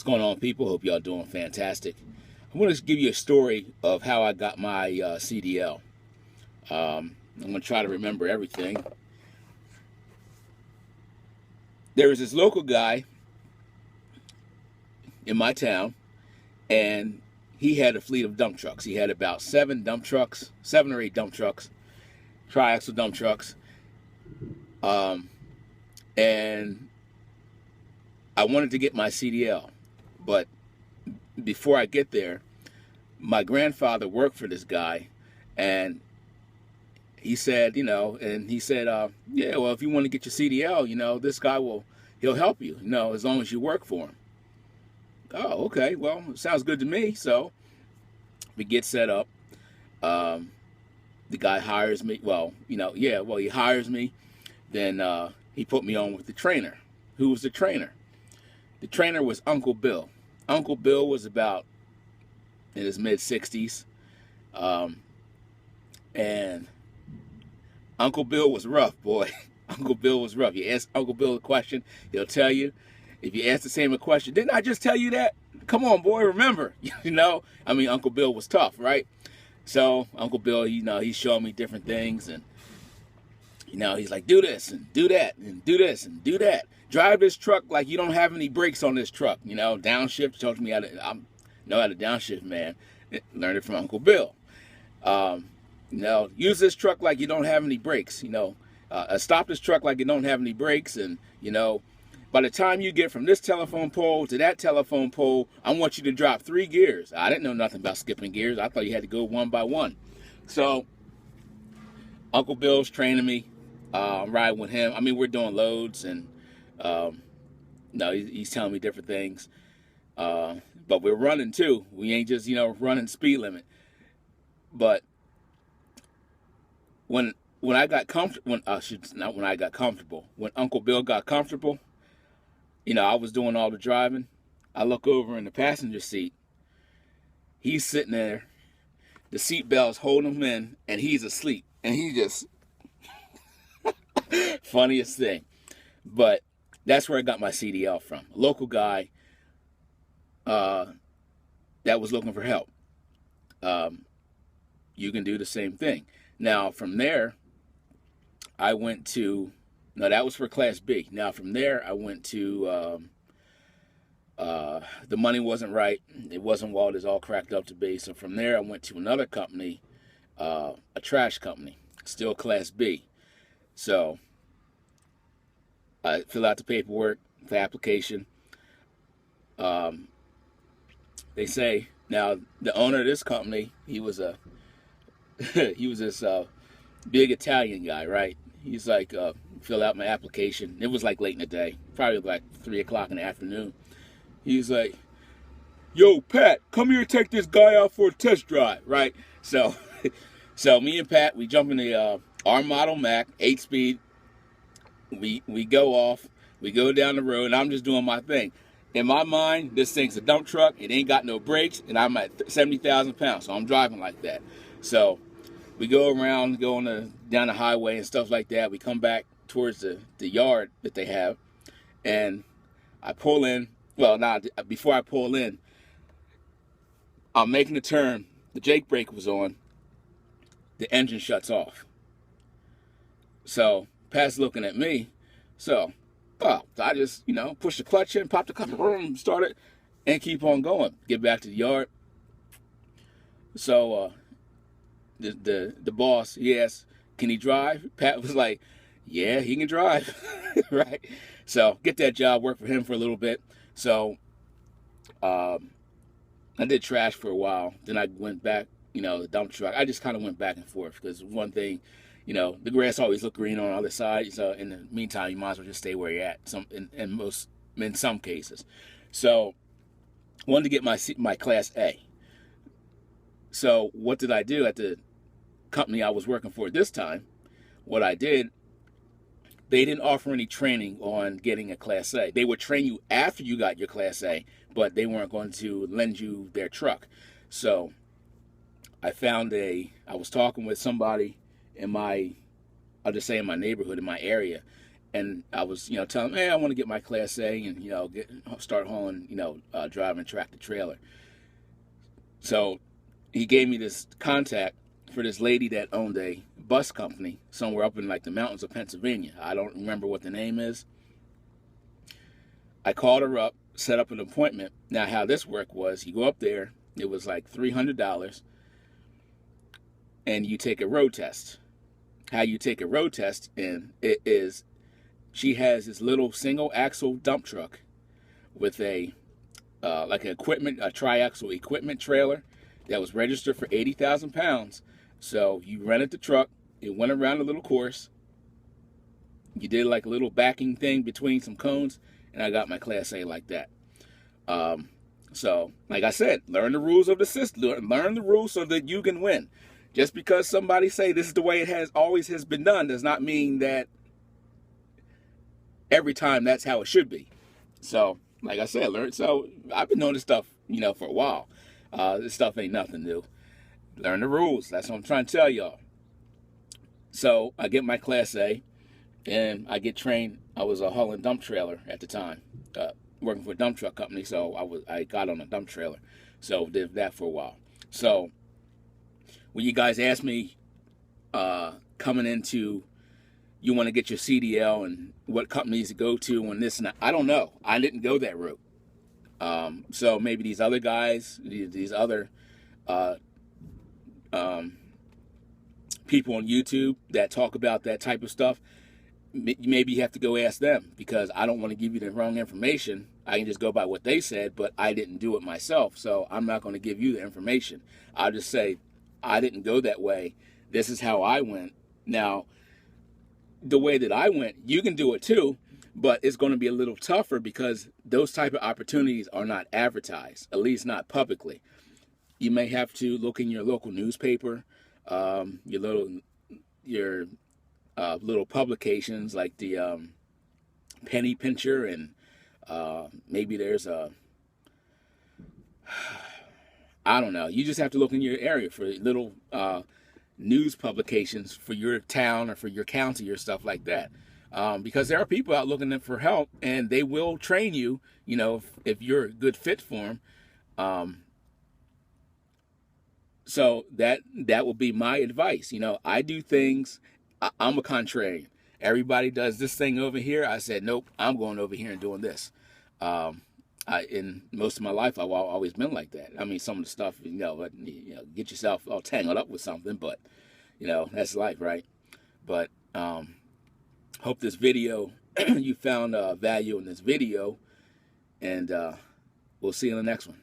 going on, people? Hope y'all doing fantastic. I want to give you a story of how I got my CDL. I'm going to try to remember everything. There was this local guy in my town, and he had a fleet of dump trucks. He had about 7 or 8 dump trucks, triaxle dump trucks. And I wanted to get my CDL, but before I get there, my grandfather worked for this guy, and he said, yeah, well, if you want to get your CDL, this guy he'll help you, as long as you work for him. Oh, okay, well, sounds good to me. So we get set up. The guy hires me. He hires me. Then he put me on with the trainer. Who was the trainer? The trainer was Uncle Bill. Uncle Bill was about in his mid-60s. And Uncle Bill was rough, boy. Uncle Bill was rough. You ask Uncle Bill a question, he'll tell you. If you ask the same question, didn't I just tell you that? Come on, boy, remember. Uncle Bill was tough, right? So Uncle Bill, he's showing me different things, and he's like, do this and do that and do this and do that. Drive this truck like you don't have any brakes on this truck. Downshift. Taught me how to downshift, man. Learned it from Uncle Bill. Use this truck like you don't have any brakes. Stop this truck like you don't have any brakes, and by the time you get from this telephone pole to that telephone pole, I want you to drop 3 gears. I didn't know nothing about skipping gears. I thought you had to go one by one. So Uncle Bill's training me. I'm riding with him. We're doing loads, and he's telling me different things. But we're running too. We ain't just running speed limit. But when I got comfortable, when Uncle Bill got comfortable, I was doing all the driving. I look over in the passenger seat. He's sitting there. The seat belt's holding him in, and he's asleep. And he just funniest thing. But that's where I got my CDL from. A local guy that was looking for help. You can do the same thing. Now, from there, I went to... No, that was for Class B. Now, from there, I went to... the money wasn't right. It wasn't what it was all cracked up to be. So from there, I went to another company, a trash company, still Class B. So I fill out the paperwork, the application. They say, now, the owner of this company, he was this big Italian guy, right? He's like, fill out my application. It was like late in the day, probably like 3 o'clock in the afternoon. He's like, yo, Pat, come here and take this guy out for a test drive, right? So me and Pat, we jump in the our model Mac, 8-speed. We go off. We go down the road, and I'm just doing my thing. In my mind, this thing's a dump truck. It ain't got no brakes, and I'm at 70,000 pounds, so I'm driving like that. So we go around, down the highway and stuff like that. We come back towards the yard that they have, and I pull in. Well, before I pull in, I'm making a turn. The Jake brake was on. The engine shuts off. So Pat's looking at me. So I just, push the clutch in, pop the clutch, start it, and keep on going. Get back to the yard. So the boss, he asked, can he drive? Pat was like, yeah, he can drive. Right? So get that job, work for him for a little bit. So I did trash for a while. Then I went back, the dump truck. I just kind of went back and forth because one thing, the grass always look green on the other side. So in the meantime, you might as well just stay where you're at. In some cases. So I wanted to get my Class A. So what did I do at the company I was working for this time? What I did, they didn't offer any training on getting a Class A. They would train you after you got your Class A, but they weren't going to lend you their truck. So I was talking with somebody in my neighborhood, in my area, and I was, telling him, hey, I want to get my Class A and, start hauling, driving tractor trailer. So he gave me this contact for this lady that owned a bus company somewhere up in like the mountains of Pennsylvania. I don't remember what the name is. I called her up, set up an appointment. Now, how this worked was, you go up there, it was like $300, and you take a road test. How you take a road test, and it is, she has this little single axle dump truck with a like a triaxle equipment trailer that was registered for 80,000 pounds. So you rented the truck, it went around a little course, you did like a little backing thing between some cones, and I got my Class A like that. So, like I said, learn the rules of the system. Learn the rules so that you can win. Just because somebody say this is the way it always has been done does not mean that every time that's how it should be. So, like I said, So I've been doing this stuff, for a while. This stuff ain't nothing new. Learn the rules. That's what I'm trying to tell y'all. So I get my Class A, and I get trained. I was a hauling dump trailer at the time, working for a dump truck company. So I got on a dump trailer. So did that for a while. So when you guys ask me, coming into, you want to get your CDL and what companies to go to and this and that, I don't know. I didn't go that route. So maybe these other guys, these other people on YouTube that talk about that type of stuff, maybe you have to go ask them, because I don't want to give you the wrong information. I can just go by what they said, but I didn't do it myself, so I'm not going to give you the information. I'll just say, I didn't go that way. This is how I went. Now, the way that I went, you can do it too, but it's going to be a little tougher because those type of opportunities are not advertised, at least not publicly. You may have to look in your local newspaper, your little publications like the Penny Pincher, and maybe there's I don't know. You just have to look in your area for little news publications for your town or for your county or stuff like that. Because there are people out looking for help, and they will train you, if you're a good fit for them. So that will be my advice. I do things, I'm a contrarian. Everybody does this thing over here. I said, nope, I'm going over here and doing this. In most of my life, I've always been like that. I mean, some of the stuff, get yourself all tangled up with something, but, that's life, right? But hope this video, you found value in this video, and we'll see you in the next one.